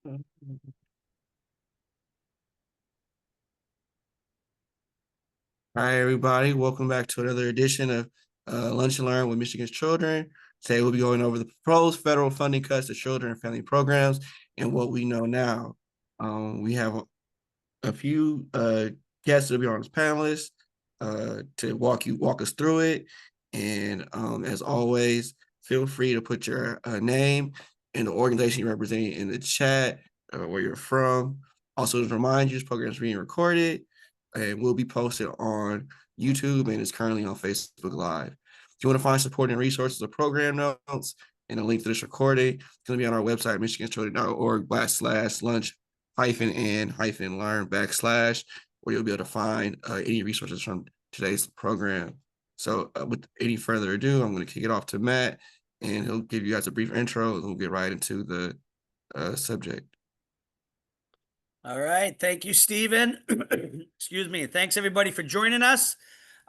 Hi, everybody. Welcome back to another edition of Lunch and Learn with Michigan's Children. Today, we'll be going over the proposed federal funding cuts to children and family programs and what we know now. We have a few guests that will be on as panelists to walk us through it. And as always, feel free to put your name and the organization you represent in the chat, where you're from. Also, to remind you, this program is being recorded and will be posted on YouTube and is currently on Facebook Live. If you want to find supporting resources or program notes and a link to this recording, it's going to be on our website, michiganschildren.org/lunch and learn / where you'll be able to find any resources from today's program. So with any further ado, I'm going to kick it off to Matt, and he'll give you guys a brief intro, and we'll get right into the subject. All right. Thank you, Stephen. Excuse me. Thanks, everybody, for joining us.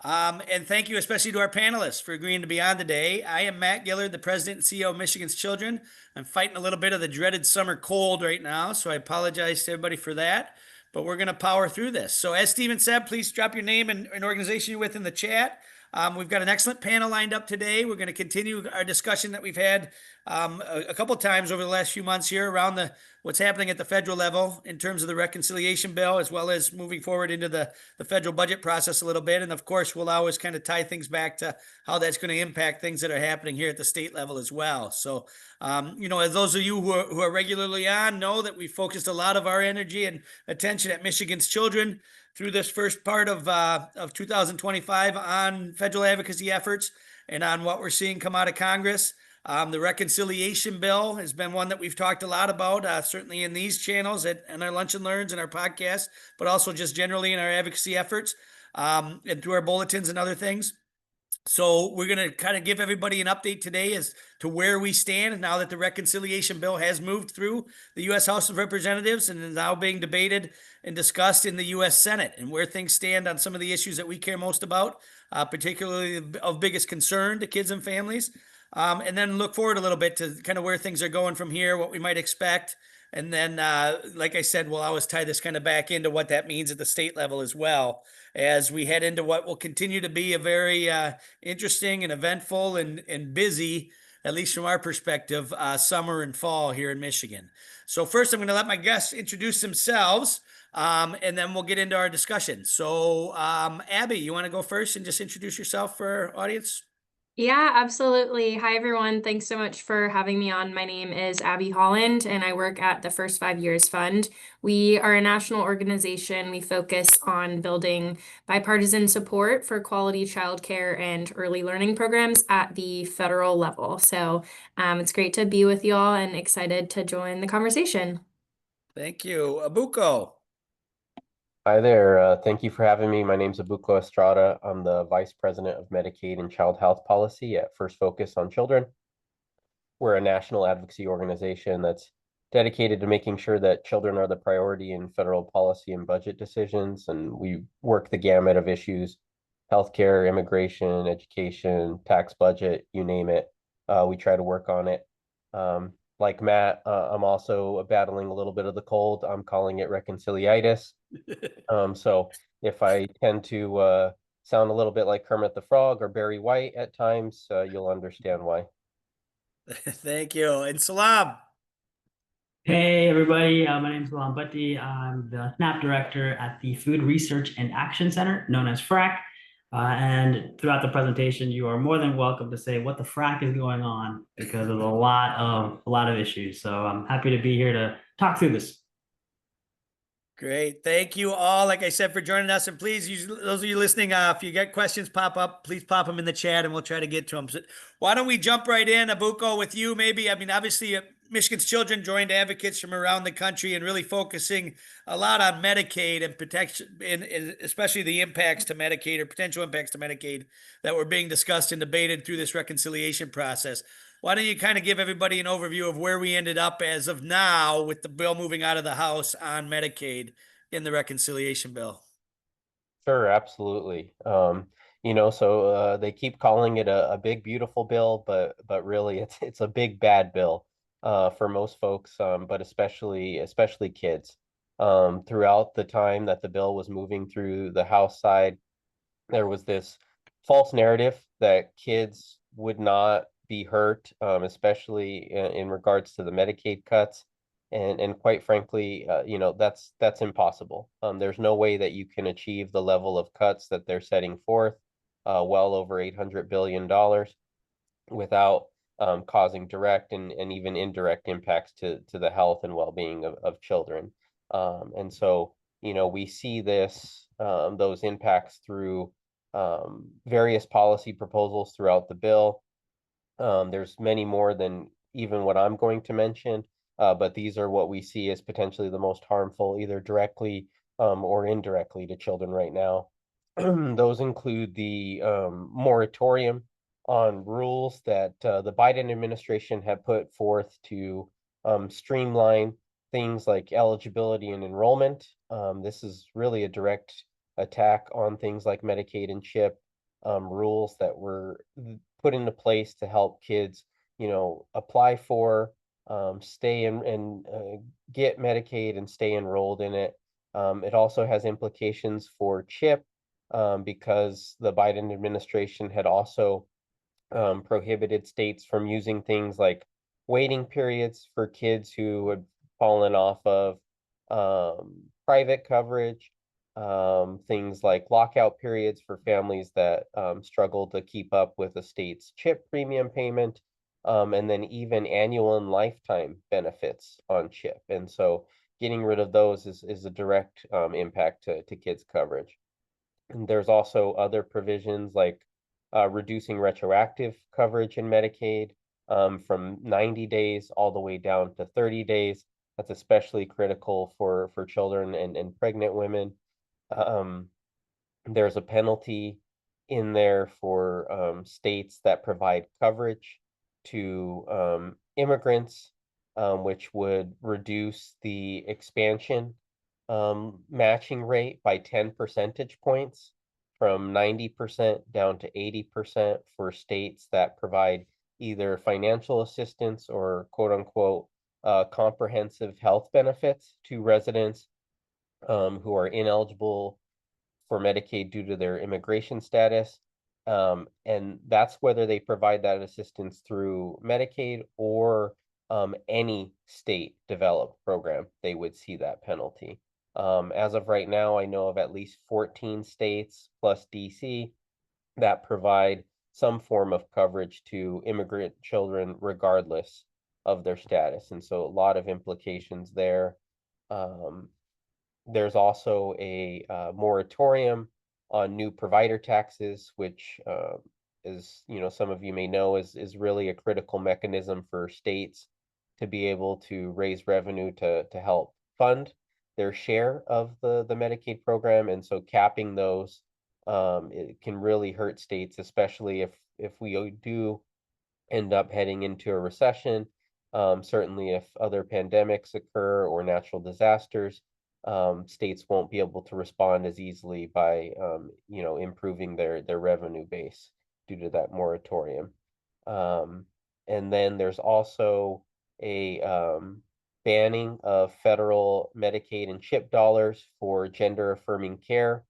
And thank you especially to our panelists for agreeing to be on today. I am Matt Gillard, the president and CEO of Michigan's Children. I'm fighting a little bit of the dreaded summer cold right now, so I apologize to everybody for that. But we're going to power through this. So as Stephen said, please drop your name and organization you're with in the chat. We've got an excellent panel lined up today. We're going to continue our discussion that we've had a couple times over the last few months here around what's happening at the federal level in terms of the reconciliation bill, as well as moving forward into the federal budget process a little bit. And of course, we'll always kind of tie things back to how that's going to impact things that are happening here at the state level as well. So, as those of you who are regularly on know that we focused a lot of our energy and attention at Michigan's Children through this first part of 2025 on federal advocacy efforts and on what we're seeing come out of Congress. The reconciliation bill has been one that we've talked a lot about, certainly in these channels and our Lunch and Learns and our podcast, but also just generally in our advocacy efforts and through our bulletins and other things. So we're going to kind of give everybody an update today as to where we stand now that the reconciliation bill has moved through the U.S. House of Representatives and is now being debated and discussed in the U.S. Senate, and where things stand on some of the issues that we care most about, particularly of biggest concern to kids and families. And then look forward a little bit to kind of where things are going from here, what we might expect. And then, like I said, we'll always tie this kind of back into what that means at the state level as well, as we head into what will continue to be a very interesting and eventful and busy, at least from our perspective, summer and fall here in Michigan. So first, I'm going to let my guests introduce themselves, and then we'll get into our discussion. So Abby, you want to go first and just introduce yourself for our audience? Yeah, absolutely. Hi, everyone. Thanks so much for having me on. My name is Abby Holland, and I work at the First 5 Years Fund. We are a national organization. We focus on building bipartisan support for quality childcare and early learning programs at the federal level. So it's great to be with you all and excited to join the conversation. Thank you. Abuko. Hi there. Thank you for having me. My name's Abuko Estrada. I'm the Vice President of Medicaid and Child Health Policy at First Focus on Children. We're a national advocacy organization that's dedicated to making sure that children are the priority in federal policy and budget decisions. And we work the gamut of issues: healthcare, immigration, education, tax budget, you name it. We try to work on it. Like Matt, I'm also battling a little bit of the cold. I'm calling it reconciliitis. So if I tend to sound a little bit like Kermit the Frog or Barry White at times, you'll understand why. Thank you. And Salam. Hey everybody, my name is Salam Bhatti. I'm the SNAP director at the Food Research and Action Center, known as FRAC. And throughout the presentation, you are more than welcome to say what the FRAC is going on, because there's a lot of issues. So I'm happy to be here to talk through this. Great. Thank you all, like I said, for joining us. And please, those of you listening, if you get questions pop up, please pop them in the chat and we'll try to get to them. So why don't we jump right in, Abuko, with you maybe? I mean, obviously, Michigan's Children joined advocates from around the country and really focusing a lot on Medicaid and protection, and especially the impacts to Medicaid or potential impacts to Medicaid that were being discussed and debated through this reconciliation process. Why don't you kind of give everybody an overview of where we ended up as of now with the bill moving out of the House on Medicaid in the reconciliation bill? Sure, absolutely. So they keep calling it a big, beautiful bill, but really it's a big, bad bill. for most folks, but especially kids. Throughout the time that the bill was moving through the House side, there was this false narrative that kids would not be hurt, especially in regards to the Medicaid cuts. And quite frankly, that's impossible. There's no way that you can achieve the level of cuts that they're setting forth, well over $800 billion, without causing direct and even indirect impacts to the health and well-being of children. And so, we see those impacts through various policy proposals throughout the bill. There's many more than even what I'm going to mention, but these are what we see as potentially the most harmful, either directly or indirectly to children right now. Those include the moratorium on rules that the Biden administration had put forth to streamline things like eligibility and enrollment. This is really a direct attack on things like Medicaid and CHIP, rules that were put into place to help kids, apply for, stay and get Medicaid and stay enrolled in it. It also has implications for CHIP, because the Biden administration had also prohibited states from using things like waiting periods for kids who had fallen off of private coverage, things like lockout periods for families that struggle to keep up with the state's CHIP premium payment, and then even annual and lifetime benefits on CHIP. And so getting rid of those is a direct impact to kids' coverage. And there's also other provisions like reducing retroactive coverage in Medicaid from 90 days all the way down to 30 days. That's especially critical for children and pregnant women. There's a penalty in there for states that provide coverage to immigrants, which would reduce the expansion matching rate by 10 percentage points, from 90% down to 80% for states that provide either financial assistance or quote unquote comprehensive health benefits to residents who are ineligible for Medicaid due to their immigration status. And that's whether they provide that assistance through Medicaid or any state developed program, they would see that penalty. As of right now, I know of at least 14 states plus DC that provide some form of coverage to immigrant children regardless of their status. And so a lot of implications there. There's also a moratorium on new provider taxes, which is, some of you may know, is really a critical mechanism for states to be able to raise revenue to help fund their share of the Medicaid program. And so capping those, it can really hurt states, especially if we do end up heading into a recession. Certainly if other pandemics occur or natural disasters, states won't be able to respond as easily by improving their revenue base due to that moratorium. And then there's also a banning of federal Medicaid and CHIP dollars for gender affirming care.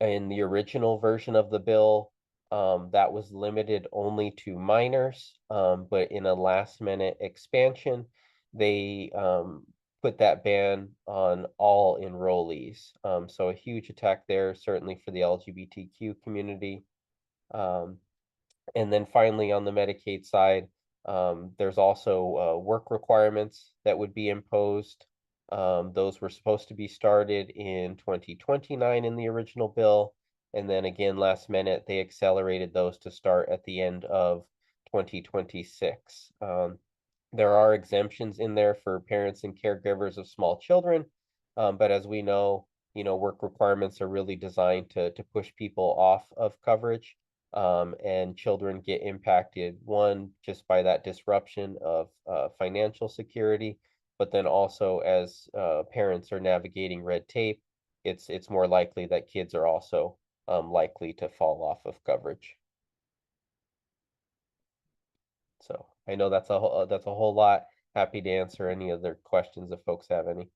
In the original version of the bill, that was limited only to minors, but in a last minute expansion, they put that ban on all enrollees. So a huge attack there, certainly for the LGBTQ community. And then finally, on the Medicaid side, there's also work requirements that would be imposed. Those were supposed to be started in 2029 in the original bill. And then again, last minute, they accelerated those to start at the end of 2026. There are exemptions in there for parents and caregivers of small children. But as we know, work requirements are really designed to push people off of coverage. And children get impacted, one, just by that disruption of financial security, but then also as parents are navigating red tape, it's more likely that kids are also likely to fall off of coverage. So I know that's a whole lot. Happy to answer any other questions if folks have any.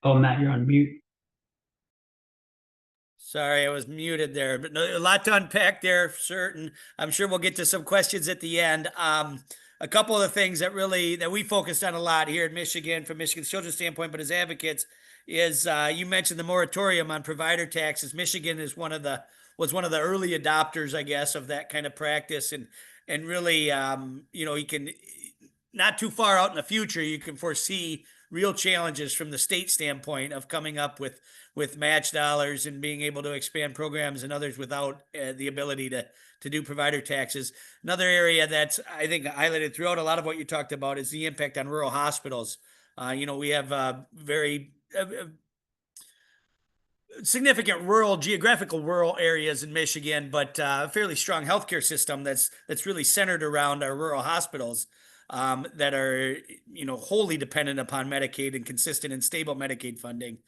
Oh, Matt, you're on mute. Sorry, I was muted there, but a lot to unpack there, for certain. I'm sure we'll get to some questions at the end. A couple of the things that we focused on a lot here in Michigan, from Michigan's children's standpoint, but as advocates, is you mentioned the moratorium on provider taxes. Michigan was one of the early adopters, I guess, of that kind of practice, and really, you can not too far out in the future, you can foresee real challenges from the state standpoint of coming up with match dollars and being able to expand programs and others without the ability to do provider taxes. Another area that's, I think, highlighted throughout a lot of what you talked about is the impact on rural hospitals. We have very significant geographical rural areas in Michigan, but a fairly strong healthcare system that's really centered around our rural hospitals, that are, wholly dependent upon Medicaid and consistent and stable Medicaid funding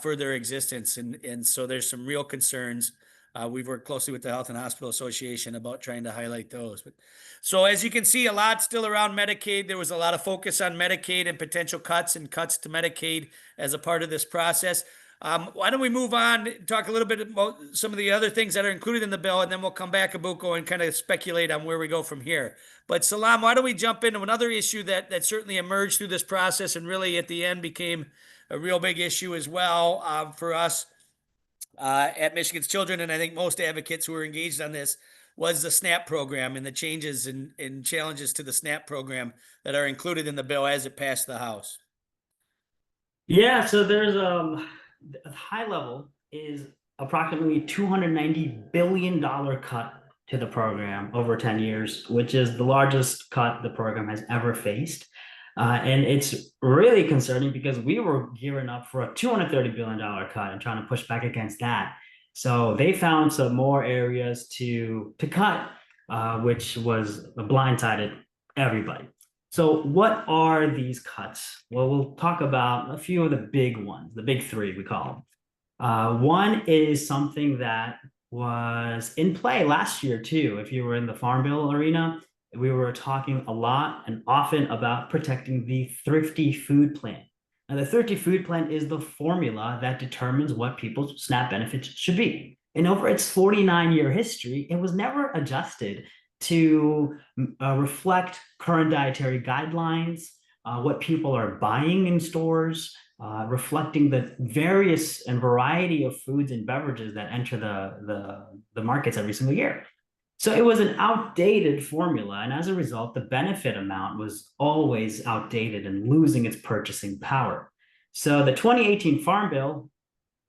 for their existence. And so there's some real concerns. We've worked closely with the Health and Hospital Association about trying to highlight those. But so as you can see, a lot still around Medicaid. There was a lot of focus on Medicaid and potential cuts to Medicaid as a part of this process. Why don't we move on, talk a little bit about some of the other things that are included in the bill, and then we'll come back, Abuko, and kind of speculate on where we go from here. But Salam, why don't we jump into another issue that certainly emerged through this process and really at the end became a real big issue as well, for us at Michigan's Children, and I think most advocates who are engaged on this, was the SNAP program and the changes and challenges to the SNAP program that are included in the bill as it passed the House. Yeah, so there's a high level is approximately $290 billion cut to the program over 10 years, which is the largest cut the program has ever faced. And it's really concerning because we were gearing up for a $230 billion cut and trying to push back against that. So they found some more areas to cut, which was blindsided everybody. So what are these cuts? Well, we'll talk about a few of the big ones, the big three we call them. One is something that was in play last year too. If you were in the Farm Bill arena, we were talking a lot and often about protecting the Thrifty Food Plan. And the Thrifty Food Plan is the formula that determines what people's SNAP benefits should be. And over its 49-year history, it was never adjusted to reflect current dietary guidelines, what people are buying in stores, reflecting the various and variety of foods and beverages that enter the markets every single year. So it was an outdated formula, and as a result, the benefit amount was always outdated and losing its purchasing power. So the 2018 Farm Bill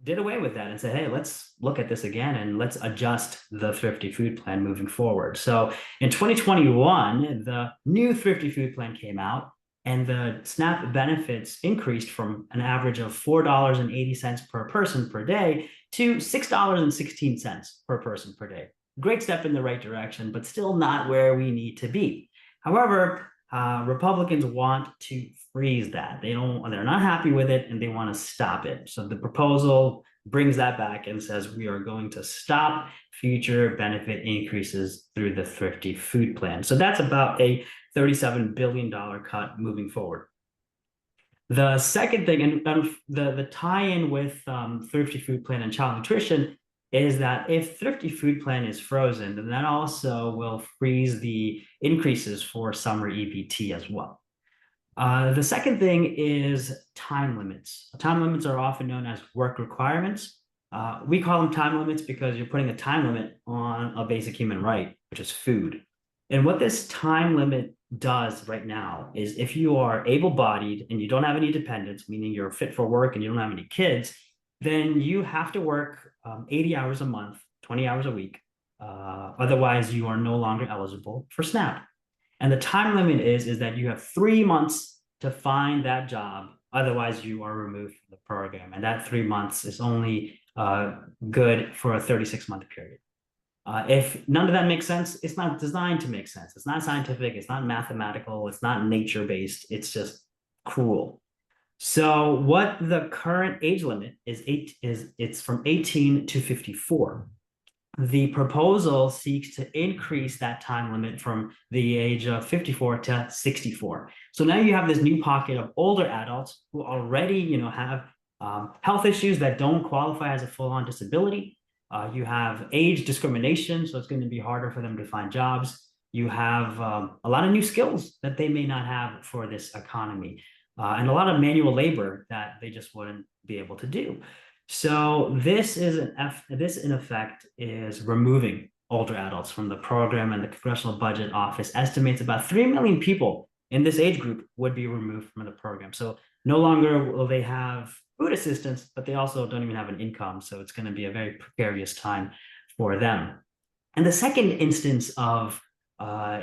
did away with that and said, hey, let's look at this again and let's adjust the Thrifty Food Plan moving forward. So in 2021, the new Thrifty Food Plan came out, and the SNAP benefits increased from an average of $4.80 per person per day to $6.16 per person per day. Great step in the right direction, but still not where we need to be. However, Republicans want to freeze that. They're not happy with it, and they want to stop it. So the proposal brings that back and says we are going to stop future benefit increases through the Thrifty Food Plan. So that's about a $37 billion cut moving forward. The second thing, and the tie-in with Thrifty Food Plan and child nutrition, is that if Thrifty Food Plan is frozen, then that also will freeze the increases for summer EBT as well. The second thing is time limits. Time limits are often known as work requirements. We call them time limits because you're putting a time limit on a basic human right, which is food. And what this time limit does right now is if you are able-bodied and you don't have any dependents, meaning you're fit for work and you don't have any kids, then you have to work 80 hours a month, 20 hours a week. Otherwise, you are no longer eligible for SNAP. And the time limit is that you have 3 months to find that job. Otherwise, you are removed from the program. And that 3 months is only good for a 36-month period. If none of that makes sense, it's not designed to make sense. It's not scientific. It's not mathematical. It's not nature-based. It's just cruel. So what the current age limit is it's from 18 to 54. the proposal seeks to increase that time limit from the age of 54 to 64. So now you have this new pocket of older adults who already, have health issues that don't qualify as a full-on disability. You have age discrimination, so it's going to be harder for them to find jobs. You have a lot of new skills that they may not have for this economy, and a lot of manual labor that they just wouldn't be able to do. So this in effect is removing older adults from the program, and the Congressional Budget Office estimates about 3 million people in this age group would be removed from the program. So no longer will they have food assistance, but they also don't even have an income. So it's going to be a very precarious time for them. And the second instance of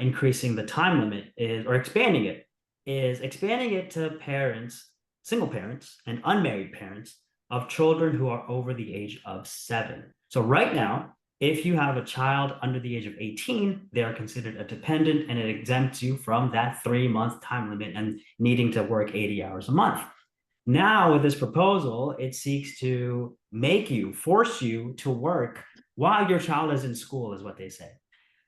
increasing the time limit or expanding it to parents, single parents and unmarried parents of children who are over the age of 7. So right now, if you have a child under the age of 18, they are considered a dependent, and it exempts you from that 3-month time limit and needing to work 80 hours a month. Now, with this proposal, it seeks to force you to work while your child is in school, is what they say.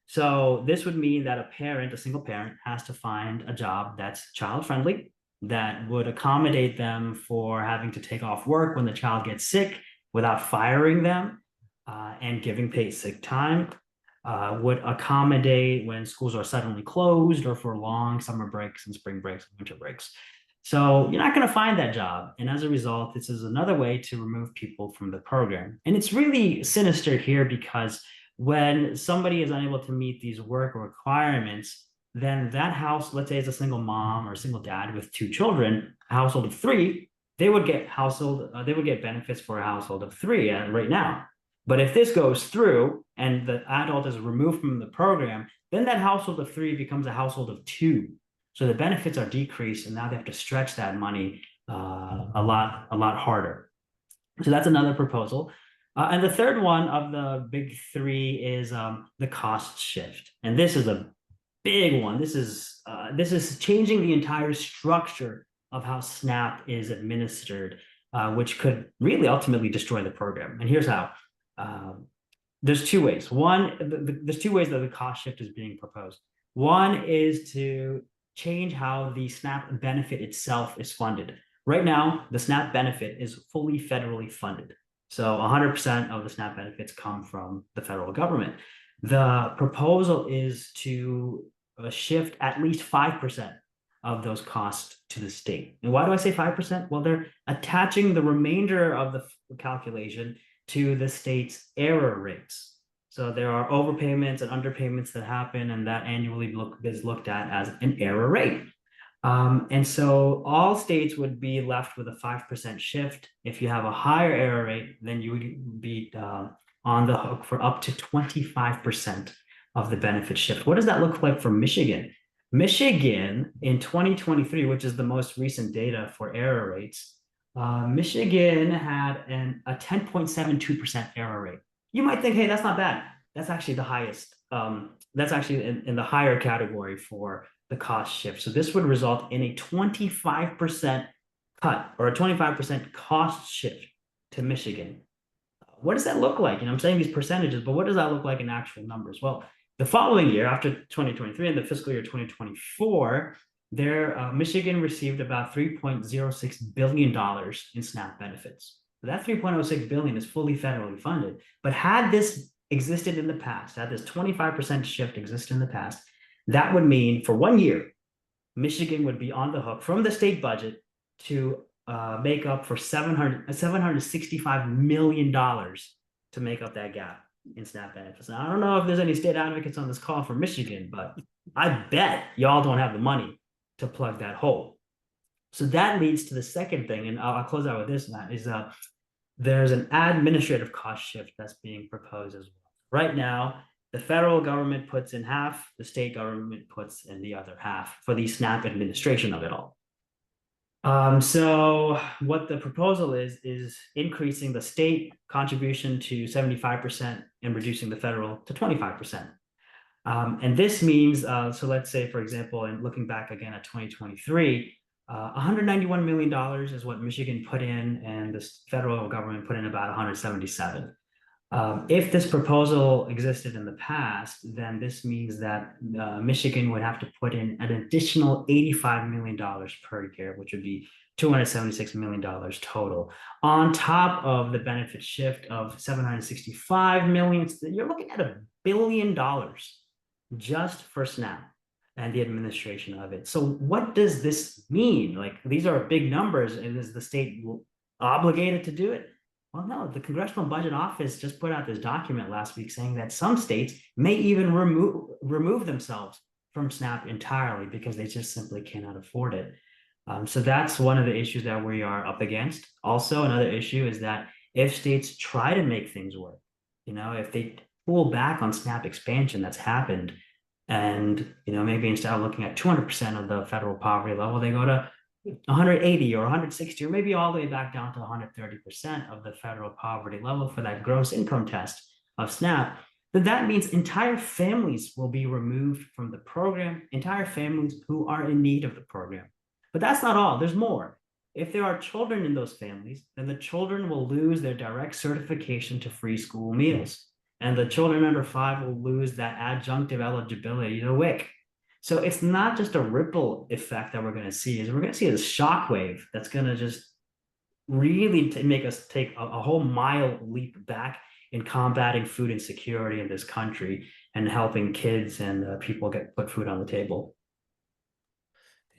So this would mean that a single parent, has to find a job that's child-friendly, that would accommodate them for having to take off work when the child gets sick without firing them, and giving paid sick time, would accommodate when schools are suddenly closed or for long summer breaks and spring breaks and winter breaks. So you're not going to find that job. And as a result, this is another way to remove people from the program. And it's really sinister here because when somebody is unable to meet these work requirements, then that house, let's say it's a single mom or a single dad with 2 children, a household of 3, they would get benefits for a household of 3 right now. But if this goes through and the adult is removed from the program, then that household of 3 becomes a household of 2. So the benefits are decreased, and now they have to stretch that money a lot harder. So that's another proposal. And the third one of the big 3 is the cost shift. And this is a big one. This is changing the entire structure of how SNAP is administered, which could really ultimately destroy the program. And here's how. There's 2 ways. There's 2 ways that the cost shift is being proposed. One is to change how the SNAP benefit itself is funded. Right now, the SNAP benefit is fully federally funded. So 100% of the SNAP benefits come from the federal government. The proposal is to shift at least 5% of those costs to the state. And why do I say 5%? Well, they're attaching the remainder of the calculation to the state's error rates. So there are overpayments and underpayments that happen, and that annually is looked at as an error rate. And so all states would be left with a 5% shift. If you have a higher error rate, then you would be on the hook for up to 25% of the benefit shift. What does that look like for Michigan? Michigan in 2023, which is the most recent data for error rates, Michigan had a 10.72% error rate. You might think, hey, that's not bad. That's actually the highest. That's actually in the higher category for the cost shift. So this would result in a 25% cut or a 25% cost shift to Michigan. What does that look like? And I'm saying these percentages, but what does that look like in actual numbers? Well, the following year, after 2023 and the fiscal year 2024, Michigan received about $3.06 billion in SNAP benefits. That 3.06 billion is fully federally funded. But had this existed in the past, had this 25% shift existed in the past, that would mean for 1 year, Michigan would be on the hook from the state budget to make up for $765 million to make up that gap in SNAP benefits. Now, I don't know if there's any state advocates on this call for Michigan, but I bet y'all don't have the money to plug that hole. So that leads to the second thing, and I'll close out with this, Matt, is there's an administrative cost shift that's being proposed as well. Right now, the federal government puts in half, the state government puts in the other half for the SNAP administration of it all. So what the proposal is increasing the state contribution to 75% and reducing the federal to 25%. And this means, so let's say, for example, and looking back again at 2023, $191 million is what Michigan put in, and the federal government put in about 177. If this proposal existed in the past, then this means that Michigan would have to put in an additional $85 million per year, which would be $276 million total, on top of the benefit shift of $765 million. You're looking at $1 billion just for SNAP and the administration of it. So what does this mean? Like, these are big numbers, and is the state obligated to do it? Well, no, the Congressional Budget Office just put out this document last week saying that some states may even remove themselves from SNAP entirely because they just simply cannot afford it. So that's one of the issues that we are up against. Also, another issue is that if states try to make things work, if they pull back on SNAP expansion that's happened, and maybe instead of looking at 200% of the federal poverty level, they go to 180 or 160, or maybe all the way back down to 130% of the federal poverty level for that gross income test of SNAP, then that means entire families will be removed from the program, entire families who are in need of the program. But that's not all, there's more. If there are children in those families, then the children will lose their direct certification to free school meals. And the children under 5 will lose that adjunctive eligibility to WIC. So it's not just a ripple effect that we're going to see, we're going to see a shockwave that's going to just really make us take a whole mile leap back in combating food insecurity in this country and helping kids and people put food on the table.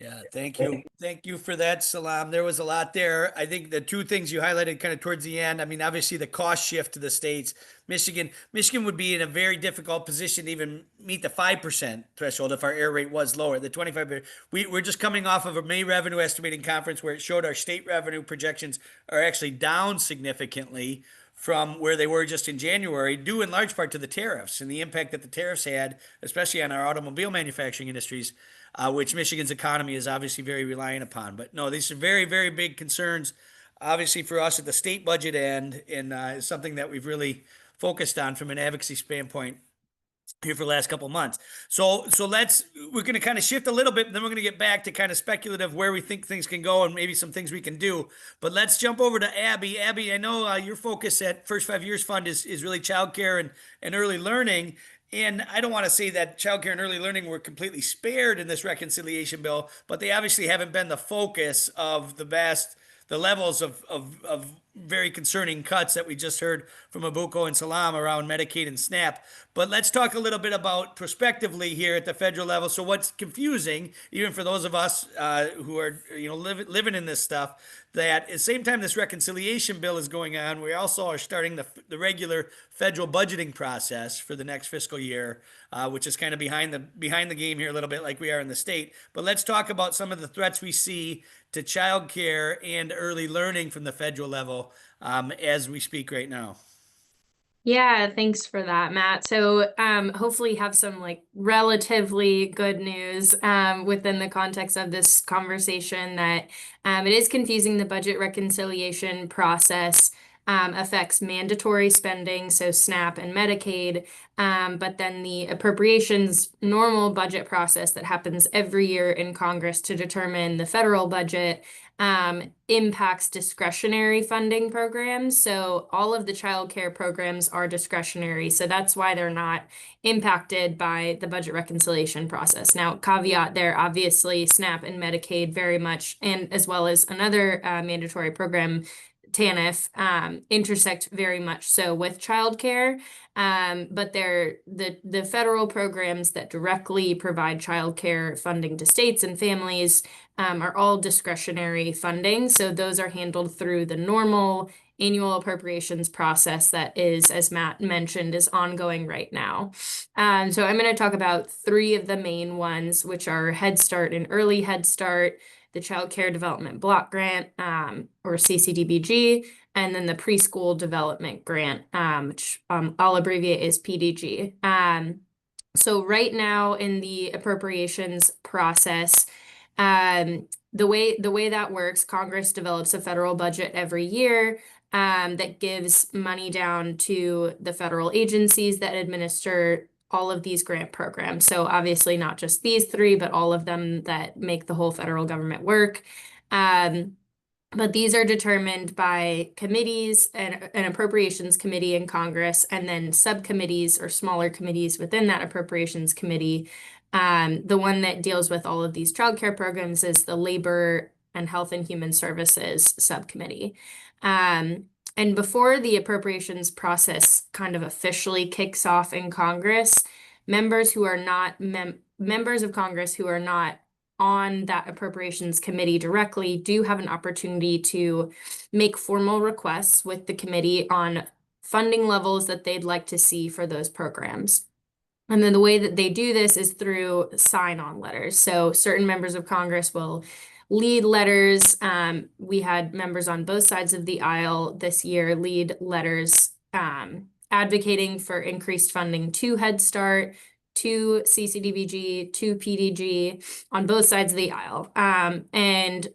Yeah, thank you. Thank you for that, Salam. There was a lot there. I think the two things you highlighted kind of towards the end, I mean, obviously the cost shift to the states. Michigan would be in a very difficult position to even meet the 5% threshold if our error rate was lower. The 25%. We're just coming off of a May revenue estimating conference where it showed our state revenue projections are actually down significantly from where they were just in January, due in large part to the tariffs and the impact that the tariffs had, especially on our automobile manufacturing industries, which Michigan's economy is obviously very reliant upon. But no, these are very, very big concerns, obviously, for us at the state budget end, and something that we've really focused on from an advocacy standpoint here for the last couple of months. So we're going to kind of shift a little bit, and then we're going to get back to kind of speculative where we think things can go and maybe some things we can do. But let's jump over to Abby. Abby, I know your focus at First 5 Years Fund is really childcare and early learning. And I don't want to say that childcare and early learning were completely spared in this reconciliation bill, but they obviously haven't been the focus of the levels of very concerning cuts that we just heard from Abuko and Salam around Medicaid and SNAP. But let's talk a little bit about prospectively here at the federal level. So what's confusing, even for those of us who are living in this stuff, that at the same time this reconciliation bill is going on, we also are starting the regular federal budgeting process for the next fiscal year, which is kind of behind the game here a little bit, like we are in the state. But let's talk about some of the threats we see to childcare and early learning from the federal level as we speak right now. Yeah, thanks for that, Matt. So hopefully have some relatively good news within the context of this conversation that it is confusing. The budget reconciliation process affects mandatory spending, so SNAP and Medicaid, but then the appropriations normal budget process that happens every year in Congress to determine the federal budget impacts discretionary funding programs. So all of the child care programs are discretionary. So that's why they're not impacted by the budget reconciliation process. Now, caveat there, obviously, SNAP and Medicaid very much, and as well as another mandatory program, TANF, intersect very much so with childcare, but they're the federal programs that directly provide childcare funding to states and families are all discretionary funding. So those are handled through the normal annual appropriations process that is, as Matt mentioned, is ongoing right now. So I'm going to talk about 3 of the main ones, which are Head Start and Early Head Start, the Child Care Development Block Grant, or CCDBG, and then the Preschool Development Grant, which I'll abbreviate as PDG. So right now in the appropriations process, the way that works, Congress develops a federal budget every year that gives money down to the federal agencies that administer all of these grant programs. So obviously not just these 3, but all of them that make the whole federal government work. But these are determined by committees and an appropriations committee in Congress, and then subcommittees or smaller committees within that appropriations committee. The one that deals with all of these childcare programs is the Labor and Health and Human Services Subcommittee. And before the appropriations process kind of officially kicks off in Congress, members who are not members of Congress who are not on that appropriations committee directly do have an opportunity to make formal requests with the committee on funding levels that they'd like to see for those programs. And then the way that they do this is through sign-on letters. So certain members of Congress will lead letters. We had members on both sides of the aisle this year lead letters advocating for increased funding to Head Start, to CCDBG, to PDG on both sides of the aisle. And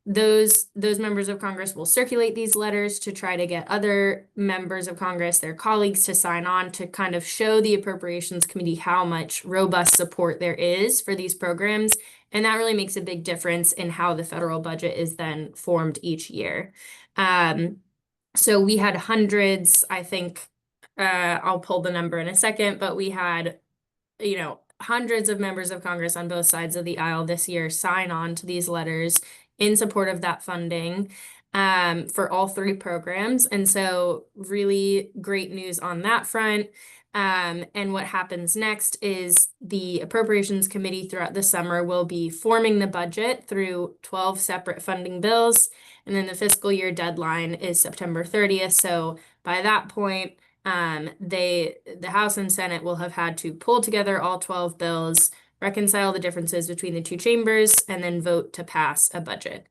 those members of Congress will circulate these letters to try to get other members of Congress, their colleagues, to sign on to kind of show the Appropriations Committee how much robust support there is for these programs. And that really makes a big difference in how the federal budget is then formed each year. So we had hundreds, I think, I'll pull the number in a second, but we had, hundreds of members of Congress on both sides of the aisle this year sign on to these letters in support of that funding for all three programs. And so really great news on that front. And what happens next is the Appropriations Committee throughout the summer will be forming the budget through 12 separate funding bills. And then the fiscal year deadline is September 30th. So by that point, the House and Senate will have had to pull together all 12 bills, reconcile the differences between the two chambers, and then vote to pass a budget.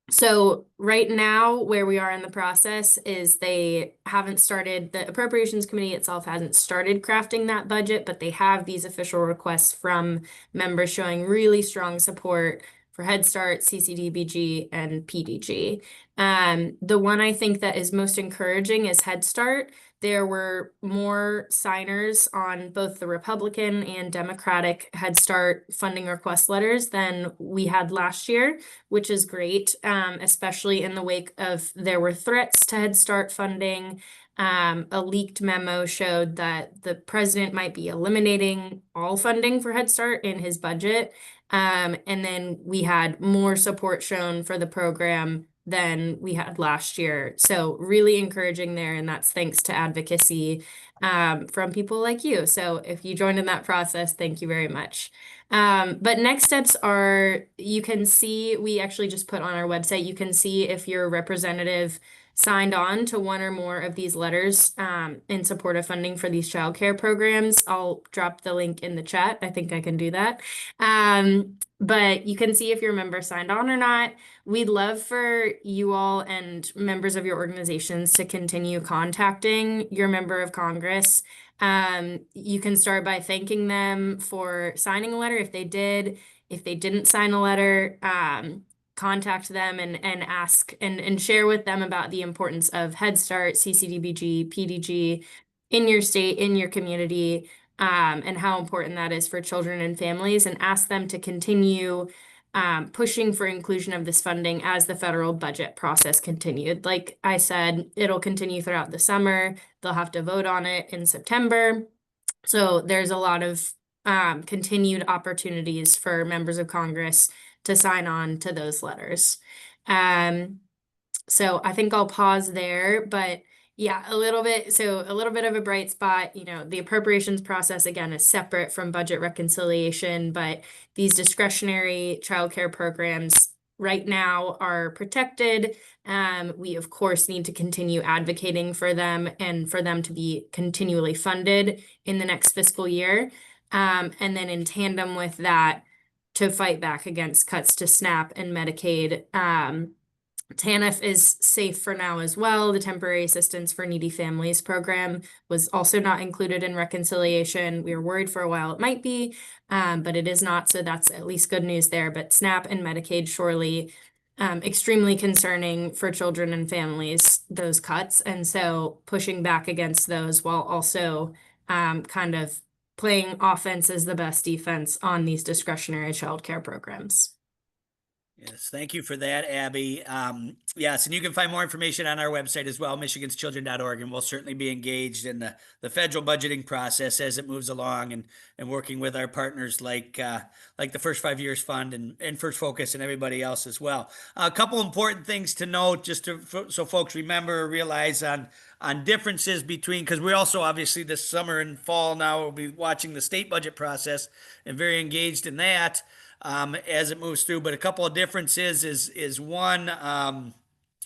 So right now, where we are in the process is the Appropriations Committee itself hasn't started crafting that budget, but they have these official requests from members showing really strong support for Head Start, CCDBG, and PDG. The one I think that is most encouraging is Head Start. There were more signers on both the Republican and Democratic Head Start funding request letters than we had last year, which is great, especially in the wake of there were threats to Head Start funding. A leaked memo showed that the president might be eliminating all funding for Head Start in his budget. And then we had more support shown for the program than we had last year. So really encouraging there. And that's thanks to advocacy from people like you. So if you joined in that process, thank you very much. But next steps are, you can see, we actually just put on our website, you can see if your representative signed on to one or more of these letters in support of funding for these childcare programs. I'll drop the link in the chat. I think I can do that. But you can see if your member signed on or not. We'd love for you all and members of your organizations to continue contacting your member of Congress. You can start by thanking them for signing a letter if they did. If they didn't sign a letter, contact them and ask and share with them about the importance of Head Start, CCDBG, PDG in your state, in your community, and how important that is for children and families, and ask them to continue pushing for inclusion of this funding as the federal budget process continued. Like I said, it'll continue throughout the summer. They'll have to vote on it in September. So there's a lot of continued opportunities for members of Congress to sign on to those letters. So I think I'll pause there, but yeah, a little bit of a bright spot, the appropriations process again is separate from budget reconciliation, but these discretionary childcare programs right now are protected. We of course need to continue advocating for them and for them to be continually funded in the next fiscal year. And then in tandem with that, to fight back against cuts to SNAP and Medicaid. TANF is safe for now as well. The Temporary Assistance for Needy Families program was also not included in reconciliation. We were worried for a while it might be, but it is not. So that's at least good news there. But SNAP and Medicaid surely extremely concerning for children and families, those cuts. And so pushing back against those while also kind of playing offense as the best defense on these discretionary childcare programs. Yes, thank you for that, Abby. Yes, and you can find more information on our website as well, michiganschildren.org, and we'll certainly be engaged in the federal budgeting process as it moves along and working with our partners like the First 5 Years Fund and First Focus and everybody else as well. A couple important things to note, just so folks remember or realize on differences between, because we also obviously this summer and fall now will be watching the state budget process and very engaged in that as it moves through. But a couple of differences is one,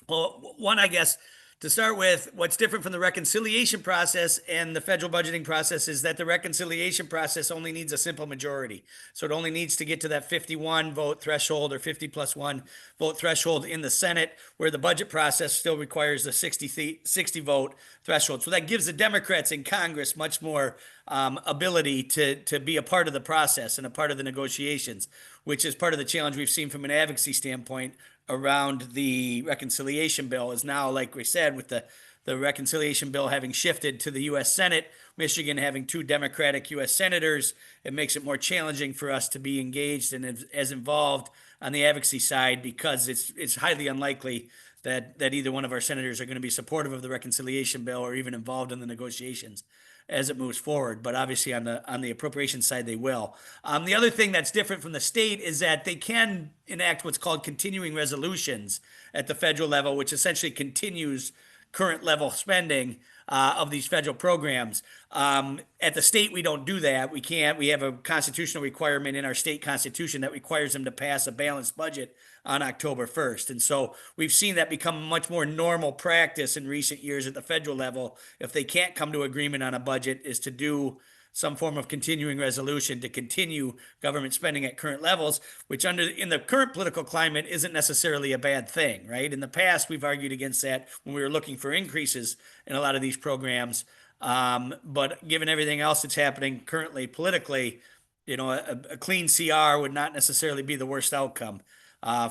well, one, I guess, to start with, what's different from the reconciliation process and the federal budgeting process is that the reconciliation process only needs a simple majority. So it only needs to get to that 51 vote threshold or 50 plus 1 vote threshold in the Senate, where the budget process still requires a 60 vote threshold. So that gives the Democrats in Congress much more ability to be a part of the process and a part of the negotiations, which is part of the challenge we've seen from an advocacy standpoint around the reconciliation bill. Is now, like we said, with the reconciliation bill having shifted to the U.S. Senate, Michigan having 2 Democratic U.S. senators, it makes it more challenging for us to be engaged and as involved on the advocacy side, because it's highly unlikely that either one of our senators are going to be supportive of the reconciliation bill or even involved in the negotiations as it moves forward. But obviously on the appropriation side, they will. The other thing that's different from the state is that they can enact what's called continuing resolutions at the federal level, which essentially continues current level spending of these federal programs. At the state, we don't do that. We can't. We have a constitutional requirement in our state constitution that requires them to pass a balanced budget on October 1st. And so we've seen that become much more normal practice in recent years at the federal level. If they can't come to agreement on a budget, is to do some form of continuing resolution to continue government spending at current levels, which in the current political climate isn't necessarily a bad thing, right? In the past, we've argued against that when we were looking for increases in a lot of these programs. But given everything else that's happening currently politically, a clean CR would not necessarily be the worst outcome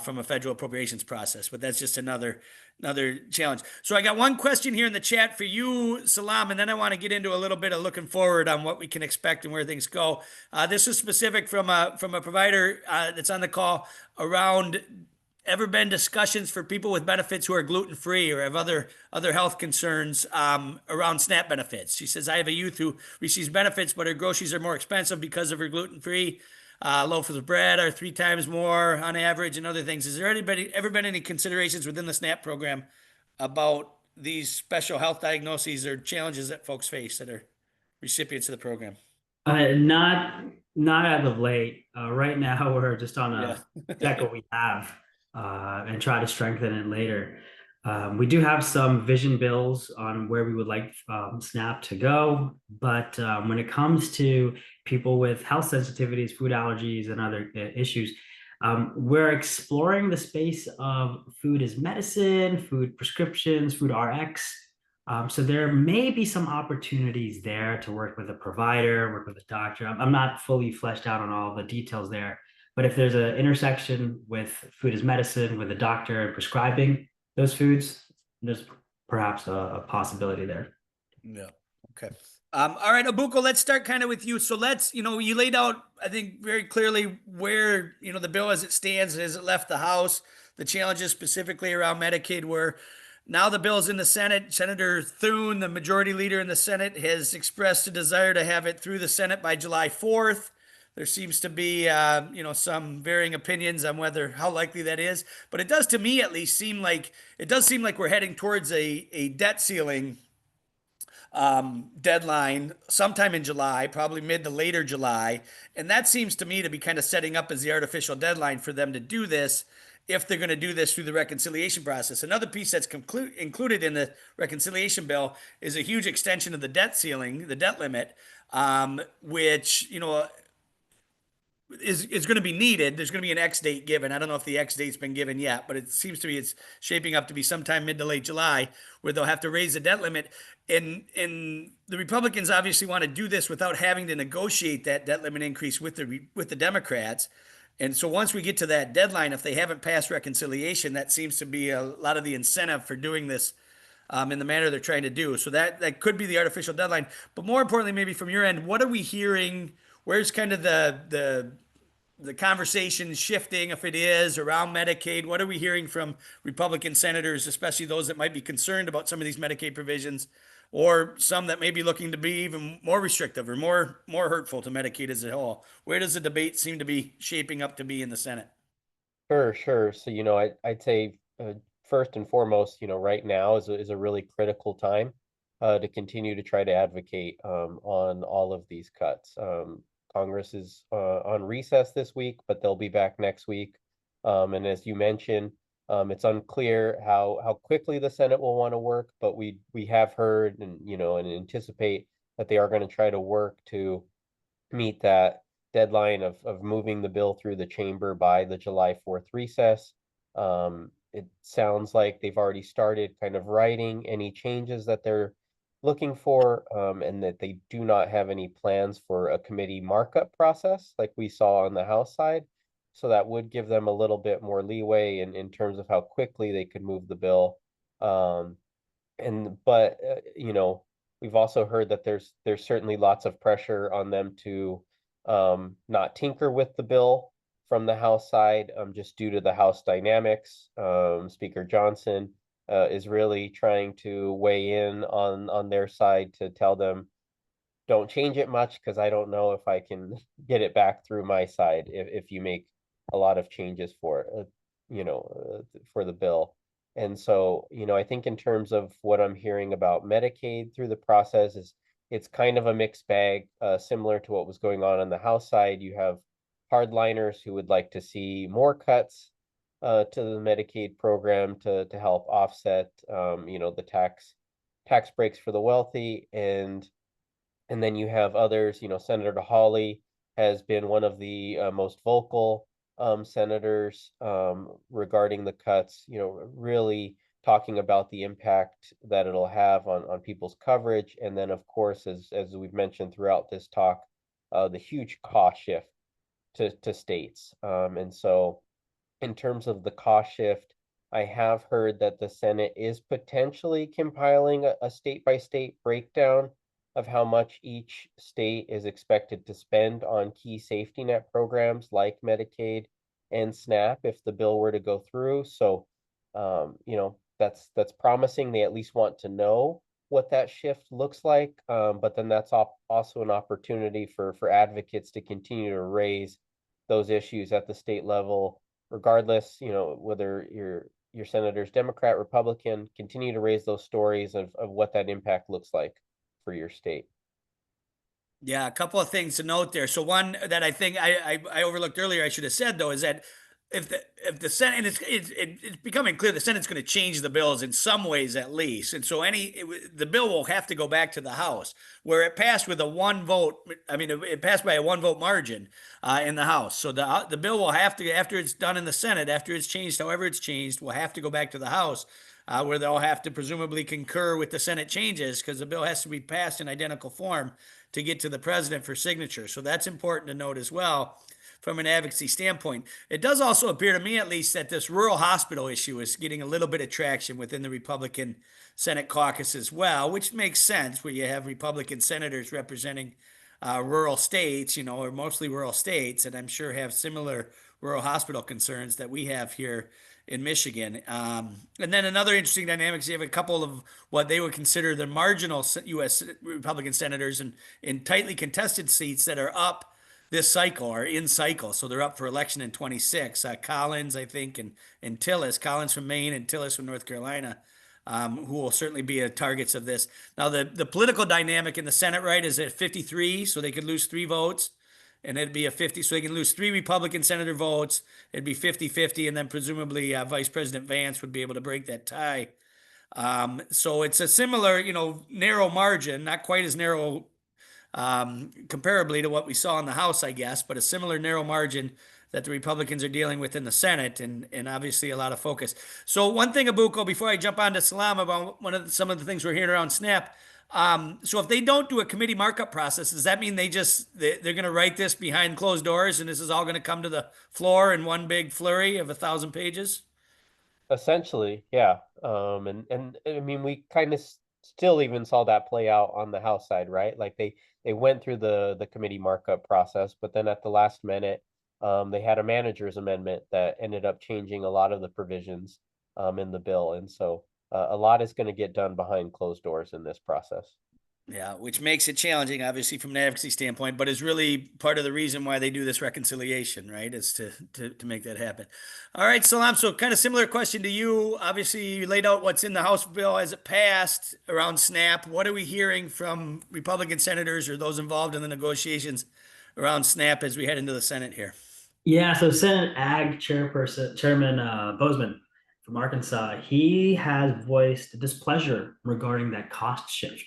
from a federal appropriations process. But that's just another challenge. So I got one question here in the chat for you, Salam, and then I want to get into a little bit of looking forward on what we can expect and where things go. This is specific from a provider that's on the call around, ever been discussions for people with benefits who are gluten-free or have other health concerns around SNAP benefits? She says, I have a youth who receives benefits, but her groceries are more expensive because of her gluten-free. Loaf of bread are 3 times more on average and other things. Has there ever been any considerations within the SNAP program about these special health diagnoses or challenges that folks face that are recipients of the program? Not as of late. Right now, we're just on a check what we have and try to strengthen it later. We do have some vision bills on where we would like SNAP to go, but when it comes to people with health sensitivities, food allergies, and other issues, we're exploring the space of food as medicine, food prescriptions, food RX. So there may be some opportunities there to work with a provider, work with a doctor. I'm not fully fleshed out on all the details there, but if there's an intersection with food as medicine, with a doctor and prescribing those foods, there's perhaps a possibility there. Yeah. Okay. All right, Abuko, let's start kind of with you. So you laid out, I think, very clearly where, the bill as it stands, as it left the House, the challenges specifically around Medicaid were. Now the bill's in the Senate. Senator Thune, the majority leader in the Senate, has expressed a desire to have it through the Senate by July 4th. There seems to be, some varying opinions on how likely that is. But it does, to me at least, seem like we're heading towards a debt ceiling deadline sometime in July, probably mid to later July. And that seems to me to be kind of setting up as the artificial deadline for them to do this, if they're going to do this through the reconciliation process. Another piece that's included in the reconciliation bill is a huge extension of the debt ceiling, the debt limit, which, is going to be needed. There's going to be an X date given. I don't know if the X date's been given yet, but it seems to me it's shaping up to be sometime mid to late July where they'll have to raise the debt limit. And the Republicans obviously want to do this without having to negotiate that debt limit increase with the Democrats. And so once we get to that deadline, if they haven't passed reconciliation, that seems to be a lot of the incentive for doing this in the manner they're trying to do. So that could be the artificial deadline. But more importantly, maybe from your end, what are we hearing? Where's kind of the the conversation shifting, if it is, around Medicaid? What are we hearing from Republican senators, especially those that might be concerned about some of these Medicaid provisions, or some that may be looking to be even more restrictive or more hurtful to Medicaid as a whole? Where does the debate seem to be shaping up to be in the Senate? Sure. So, I'd say first and foremost, right now is a really critical time to continue to try to advocate on all of these cuts. Congress is on recess this week, but they'll be back next week. And as you mentioned, it's unclear how quickly the Senate will want to work, but we have heard and anticipate that they are going to try to work to meet that deadline of moving the bill through the chamber by the July 4th recess. It sounds like they've already started kind of writing any changes that they're looking for, and that they do not have any plans for a committee markup process like we saw on the House side. So that would give them a little bit more leeway in terms of how quickly they could move the bill. But we've also heard that there's certainly lots of pressure on them to not tinker with the bill from the House side, just due to the House dynamics. Speaker Johnson is really trying to weigh in on their side to tell them, don't change it much because I don't know if I can get it back through my side if you make a lot of changes for the bill. And so, I think in terms of what I'm hearing about Medicaid through the process is it's kind of a mixed bag, similar to what was going on the House side. You have hardliners who would like to see more cuts to the Medicaid program to help offset, the tax breaks for the wealthy, and then you have others. Senator Hawley has been one of the most vocal senators regarding the cuts, really talking about the impact that it'll have on people's coverage. And then, of course, as we've mentioned throughout this talk, the huge cost shift to states. And so in terms of the cost shift, I have heard that the Senate is potentially compiling a state-by-state breakdown of how much each state is expected to spend on key safety net programs like Medicaid and SNAP if the bill were to go through. So, that's promising. They at least want to know what that shift looks like. But then that's also an opportunity for advocates to continue to raise those issues at the state level, regardless, whether your senator's Democrat, Republican, continue to raise those stories of what that impact looks like for your state. Yeah, a couple of things to note there. So one that I think I overlooked earlier, I should have said though, is that if the Senate, and it's becoming clear the Senate's going to change the bills in some ways at least, and so the bill will have to go back to the House where it passed with a one vote. I mean, it passed by a one vote margin in the House. So the bill will have to, after it's done in the Senate, after it's changed, however it's changed, will have to go back to the House. Where they'll have to presumably concur with the Senate changes because the bill has to be passed in identical form to get to the president for signature. So that's important to note as well from an advocacy standpoint. It does also appear to me, at least, that this rural hospital issue is getting a little bit of traction within the Republican Senate caucus as well, which makes sense where you have Republican senators representing rural states, or mostly rural states, and I'm sure have similar rural hospital concerns that we have here in Michigan. And then another interesting dynamic is you have a couple of what they would consider the marginal U.S. Republican senators in tightly contested seats that are up this cycle or in cycle. So they're up for election in 26. Collins, I think, and Tillis. Collins from Maine and Tillis from North Carolina, who will certainly be targets of this. Now, the political dynamic in the Senate, right, is at 53, so they could lose 3 votes. And it'd be a 50, so they can lose 3 Republican senator votes. It'd be 50-50, and then presumably Vice President Vance would be able to break that tie. So it's a similar, narrow margin, not quite as narrow comparably to what we saw in the House, I guess, but a similar narrow margin that the Republicans are dealing with in the Senate, and obviously a lot of focus. So one thing, Abuko, before I jump on to Salam about some of the things we're hearing around SNAP. So if they don't do a committee markup process, does that mean they're going to write this behind closed doors and this is all going to come to the floor in one big flurry of 1,000 pages? Essentially, yeah. And I mean, we kind of still even saw that play out on the House side, right? Like they went through the committee markup process, but then at the last minute, they had a manager's amendment that ended up changing a lot of the provisions in the bill. And so a lot is going to get done behind closed doors in this process. Yeah, which makes it challenging, obviously, from an advocacy standpoint, but is really part of the reason why they do this reconciliation, right? Is to make that happen. All right, Salam. So, kind of similar question to you. Obviously, you laid out what's in the House bill as it passed around SNAP. What are we hearing from Republican senators or those involved in the negotiations around SNAP as we head into the Senate here? Yeah, so Senate Ag Chairman Bozeman from Arkansas, he has voiced displeasure regarding that cost shift.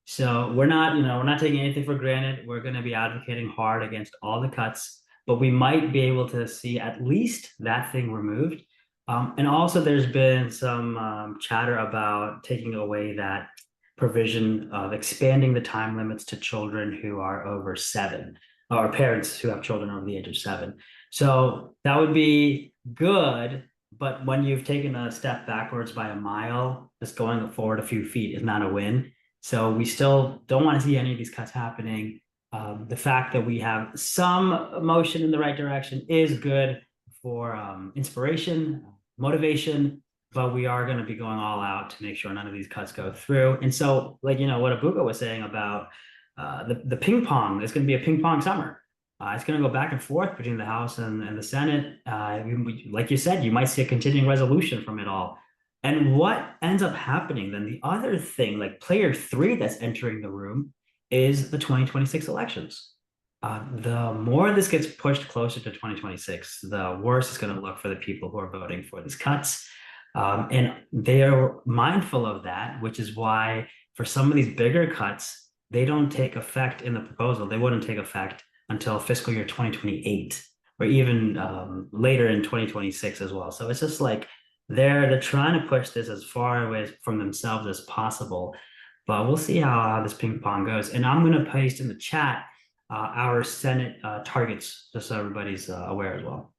So we're not taking anything for granted. We're going to be advocating hard against all the cuts, but we might be able to see at least that thing removed. And also, there's been some chatter about taking away that provision of expanding the time limits to children who are over 7, or parents who have children over the age of 7. So that would be good, but when you've taken a step backwards by a mile, just going forward a few feet is not a win. So we still don't want to see any of these cuts happening. The fact that we have some motion in the right direction is good for inspiration, motivation, but we are going to be going all out to make sure none of these cuts go through. And so, like, what Abuka was saying about the ping pong, it's going to be a ping pong summer. It's going to go back and forth between the House and the Senate. Like you said, you might see a continuing resolution from it all. And what ends up happening then, the other thing, like player 3 that's entering the room, is the 2026 elections. The more this gets pushed closer to 2026, the worse it's going to look for the people who are voting for these cuts. And they are mindful of that, which is why for some of these bigger cuts, they don't take effect in the proposal. They wouldn't take effect until fiscal year 2028, or even later in 2026 as well. So it's just like they're trying to push this as far away from themselves as possible. But we'll see how this ping pong goes. And I'm going to paste in the chat our Senate targets, just so everybody's aware as well.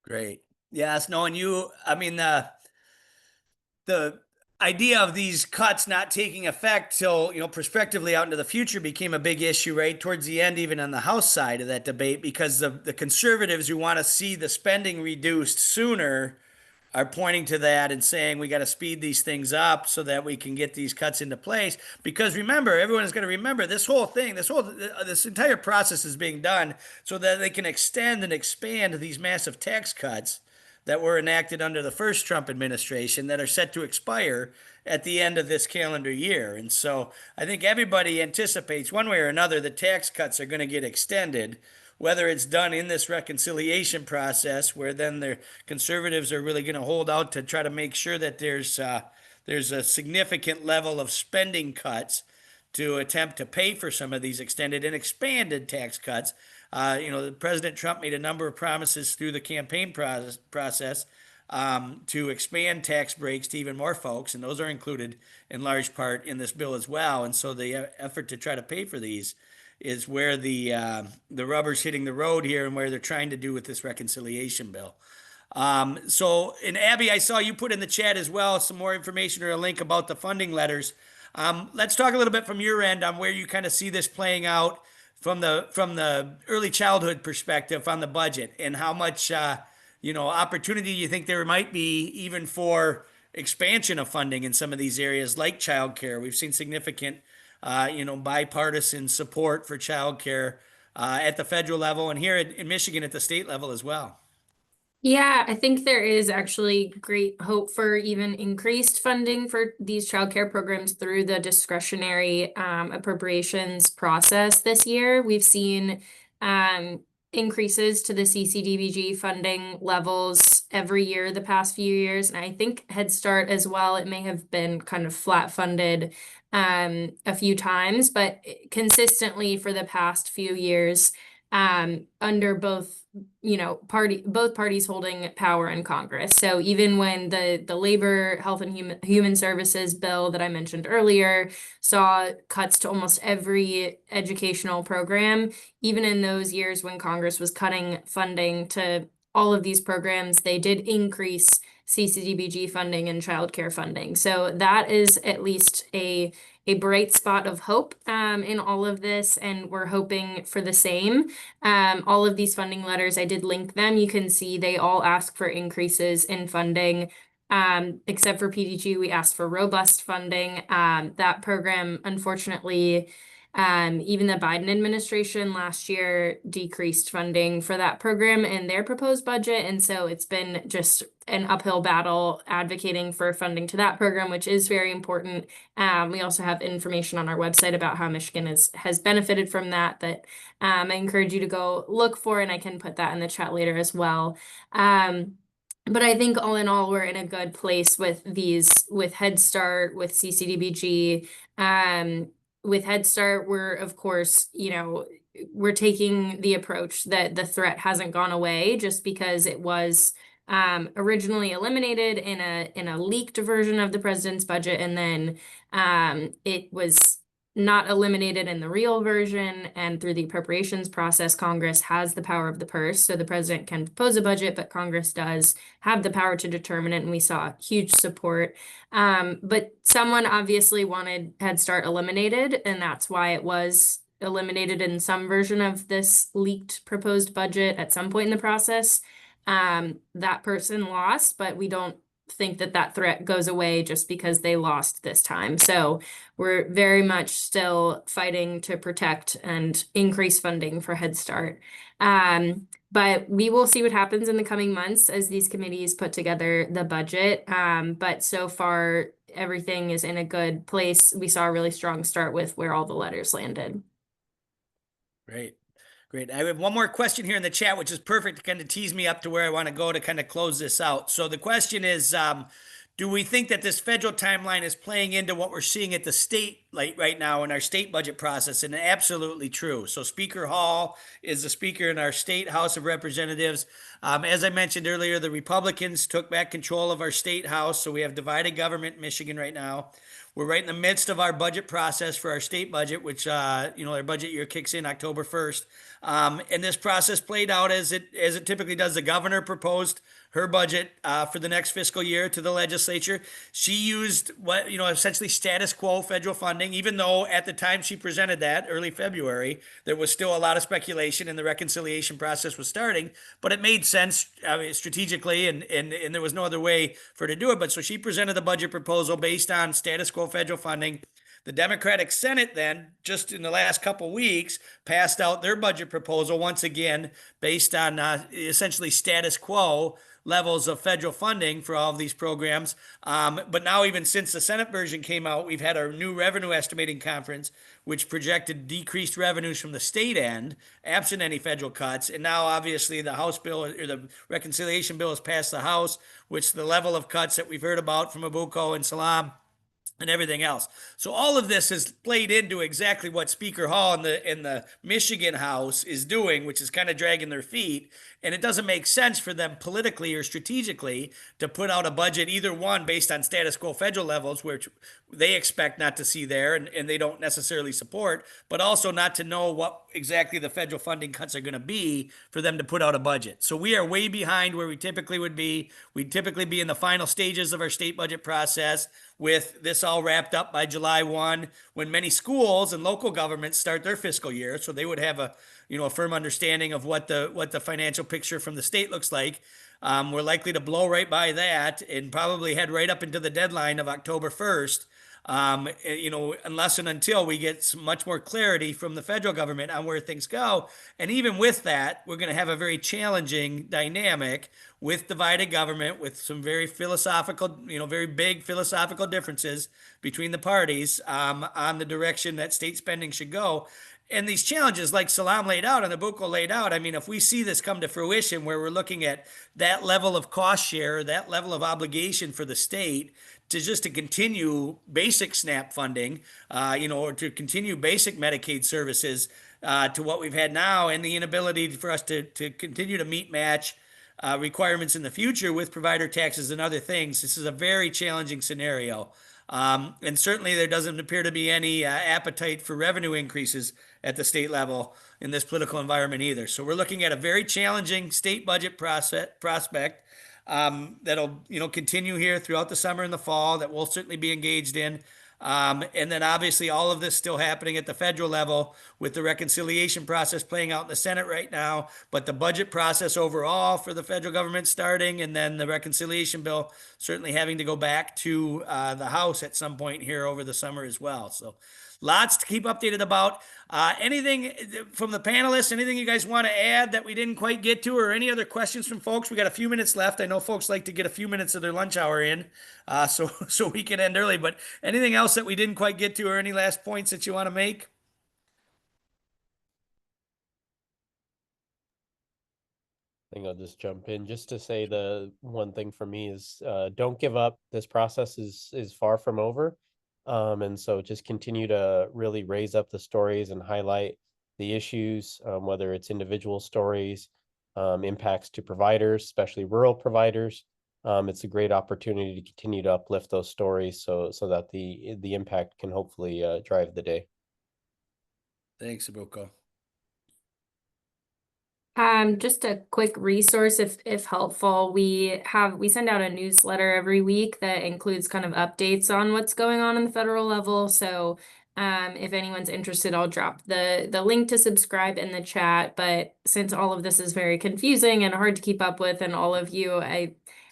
Great. Yes, knowing you, I mean, the idea of these cuts not taking effect till, prospectively out into the future became a big issue, right? Towards the end, even on the House side of that debate, because the conservatives who want to see the spending reduced sooner are pointing to that and saying we got to speed these things up so that we can get these cuts into place. Because remember, everyone is going to remember this whole thing, this entire process is being done so that they can extend and expand these massive tax cuts that were enacted under the first Trump administration that are set to expire at the end of this calendar year. And so I think everybody anticipates one way or another the tax cuts are going to get extended, whether it's done in this reconciliation process, where then the conservatives are really going to hold out to try to make sure that there's a significant level of spending cuts to attempt to pay for some of these extended and expanded tax cuts. President Trump made a number of promises through the campaign process to expand tax breaks to even more folks, and those are included in large part in this bill as well. And so the effort to try to pay for these is where the rubber's hitting the road here, and where they're trying to do with this reconciliation bill. And Abby, I saw you put in the chat as well some more information or a link about the funding letters. Let's talk a little bit from your end on where you kind of see this playing out from the early childhood perspective on the budget, and how much opportunity you think there might be even for expansion of funding in some of these areas like childcare. We've seen significant bipartisan support for childcare at the federal level, and here in Michigan at the state level as well. Yeah, I think there is actually great hope for even increased funding for these childcare programs through the discretionary appropriations process this year. We've seen increases to the CCDBG funding levels every year the past few years. And I think Head Start as well, it may have been kind of flat funded a few times, but consistently for the past few years under both parties holding power in Congress. So even when the Labor, Health and Human Services bill that I mentioned earlier saw cuts to almost every educational program, even in those years when Congress was cutting funding to all of these programs, they did increase CCDBG funding and childcare funding. So that is at least a a bright spot of hope in all of this, and we're hoping for the same. All of these funding letters, I did link them. You can see they all ask for increases in funding. Except for PDG, we asked for robust funding. That program, unfortunately, even the Biden administration last year decreased funding for that program in their proposed budget. And so it's been just an uphill battle advocating for funding to that program, which is very important. We also have information on our website about how Michigan has benefited from that I encourage you to go look for, and I can put that in the chat later as well. But I think all in all, we're in a good place with Head Start, with CCDBG. With Head Start, we're, of course, we're taking the approach that the threat hasn't gone away just because it was originally eliminated in a leaked version of the president's budget, and then it was not eliminated in the real version. And through the appropriations process, Congress has the power of the purse. So the president can propose a budget, but Congress does have the power to determine it. And we saw huge support. But someone obviously wanted Head Start eliminated, and that's why it was eliminated in some version of this leaked proposed budget at some point in the process. That person lost, but we don't think that threat goes away just because they lost this time. So we're very much still fighting to protect and increase funding for Head Start. But we will see what happens in the coming months as these committees put together the budget. But so far, everything is in a good place. We saw a really strong start with where all the letters landed. Great. Great. I have one more question here in the chat, which is perfect to kind of tease me up to where I want to go to kind of close this out. So the question is, do we think that this federal timeline is playing into what we're seeing at the state right now in our state budget process? And absolutely true. So Speaker Hall is the speaker in our state House of Representatives. As I mentioned earlier, the Republicans took back control of our state House. So we have divided government in Michigan right now. We're right in the midst of our budget process for our state budget, which, our budget year kicks in October 1st. And this process played out as it typically does. The governor proposed her budget for the next fiscal year to the legislature. She used essentially status quo federal funding, even though at the time she presented that, early February, there was still a lot of speculation and the reconciliation process was starting, but it made sense strategically and there was no other way for her to do it. But so she presented the budget proposal based on status quo federal funding. The Democratic Senate then, just in the last couple of weeks, passed out their budget proposal once again based on essentially status quo levels of federal funding for all of these programs. But now, even since the Senate version came out, we've had our new revenue estimating conference, which projected decreased revenues from the state end, absent any federal cuts. And now, obviously, the House bill or the reconciliation bill has passed the House, which the level of cuts that we've heard about from Abuko and Salam and everything else. So all of this has played into exactly what Speaker Hall in the Michigan House is doing, which is kind of dragging their feet. And it doesn't make sense for them politically or strategically to put out a budget, either one based on status quo federal levels, which they expect not to see there and they don't necessarily support, but also not to know what exactly the federal funding cuts are going to be for them to put out a budget. So we are way behind where we typically would be. We'd typically be in the final stages of our state budget process with this all wrapped up by July 1, when many schools and local governments start their fiscal year. So they would have a firm understanding of what the financial picture from the state looks like. We're likely to blow right by that and probably head right up into the deadline of October 1st. Unless and until we get some much more clarity from the federal government on where things go. And even with that, we're going to have a very challenging dynamic with divided government, with some very philosophical, very big philosophical differences between the parties on the direction that state spending should go. And these challenges, like Salam laid out and Abuko laid out, I mean, if we see this come to fruition where we're looking at that level of cost share, that level of obligation for the state to continue basic SNAP funding, or to continue basic Medicaid services to what we've had now, and the inability for us to continue to meet match requirements in the future with provider taxes and other things. This is a very challenging scenario. And certainly there doesn't appear to be any appetite for revenue increases at the state level in this political environment either. So we're looking at a very challenging state budget prospect that'll continue here throughout the summer and the fall, that we'll certainly be engaged in. And then obviously all of this still happening at the federal level with the reconciliation process playing out in the Senate right now, but the budget process overall for the federal government starting, and then the reconciliation bill certainly having to go back to the House at some point here over the summer as well. So lots to keep updated about. Anything from the panelists, anything you guys want to add that we didn't quite get to, or any other questions from folks? We got a few minutes left. I know folks like to get a few minutes of their lunch hour in, so we can end early, but anything else that we didn't quite get to, or any last points that you want to make? I think I'll just jump in just to say the one thing for me is don't give up. This process is far from over. And so just continue to really raise up the stories and highlight the issues, whether it's individual stories, impacts to providers, especially rural providers. It's a great opportunity to continue to uplift those stories so that the impact can hopefully drive the day. Thanks, Ibuko. Just a quick resource if helpful. We send out a newsletter every week that includes kind of updates on what's going on in the federal level. So if anyone's interested, I'll drop the link to subscribe in the chat. But since all of this is very confusing and hard to keep up with, and all of you,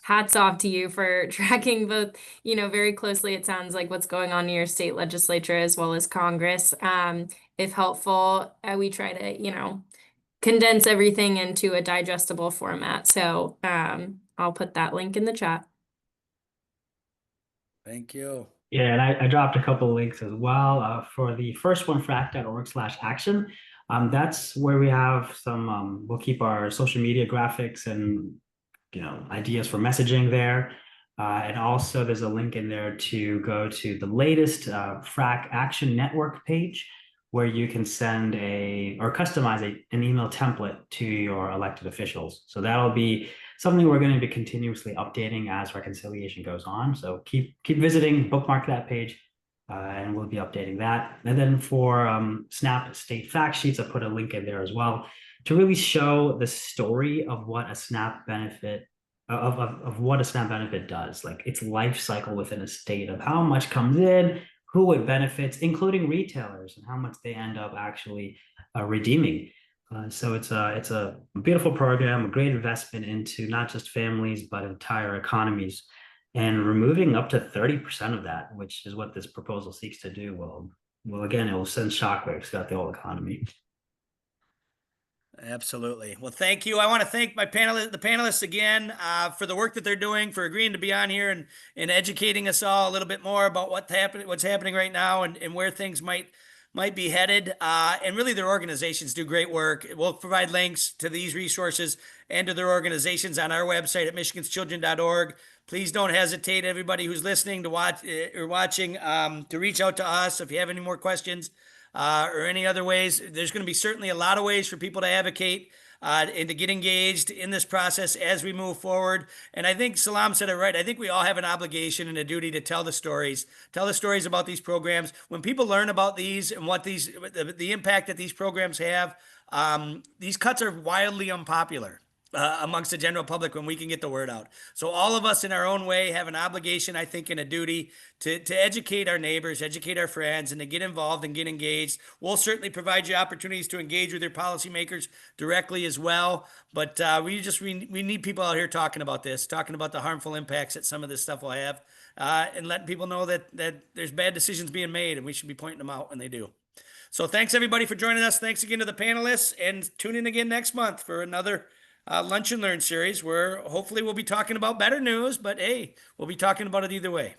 hats off to you for tracking both, very closely, it sounds like, what's going on in your state legislature as well as Congress. If helpful, we try to, condense everything into a digestible format. So I'll put that link in the chat. Thank you. Yeah, and I dropped a couple of links as well. For the first one, frac.org/action. That's where we have some, we'll keep our social media graphics and, ideas for messaging there. And also there's a link in there to go to the latest FRAC Action Network page, where you can send or customize an email template to your elected officials. So that'll be something we're going to be continuously updating as reconciliation goes on. So keep visiting, bookmark that page, and we'll be updating that. And then for SNAP state fact sheets, I put a link in there as well to really show the story of what a SNAP benefit of what a SNAP benefit does, like its life cycle within a state, of how much comes in, who it benefits, including retailers, and how much they end up actually redeeming. So it's a beautiful program, a great investment into not just families, but entire economies. And removing up to 30% of that, which is what this proposal seeks to do, well, again, it will send shockwaves throughout the whole economy. Absolutely. Well, thank you. I want to thank the panelists again for the work that they're doing, for agreeing to be on here and educating us all a little bit more about what's happening right now and where things might be headed. And really, their organizations do great work. We'll provide links to these resources and to their organizations on our website at michiganschildren.org. Please don't hesitate, everybody who's listening to watch or watching, to reach out to us if you have any more questions. Or any other ways. There's going to be certainly a lot of ways for people to advocate and to get engaged in this process as we move forward. And I think Salam said it right. I think we all have an obligation and a duty to tell the stories about these programs. When people learn about these and what the impact that these programs have, these cuts are wildly unpopular amongst the general public when we can get the word out. So all of us in our own way have an obligation, I think, and a duty to educate our neighbors, educate our friends, and to get involved and get engaged. We'll certainly provide you opportunities to engage with your policymakers directly as well. But we need people out here talking about this, talking about the harmful impacts that some of this stuff will have, and letting people know that there's bad decisions being made, and we should be pointing them out when they do. So thanks everybody for joining us. Thanks again to the panelists, and tune in again next month for another Lunch and Learn series, where hopefully we'll be talking about better news, but hey, we'll be talking about it either way.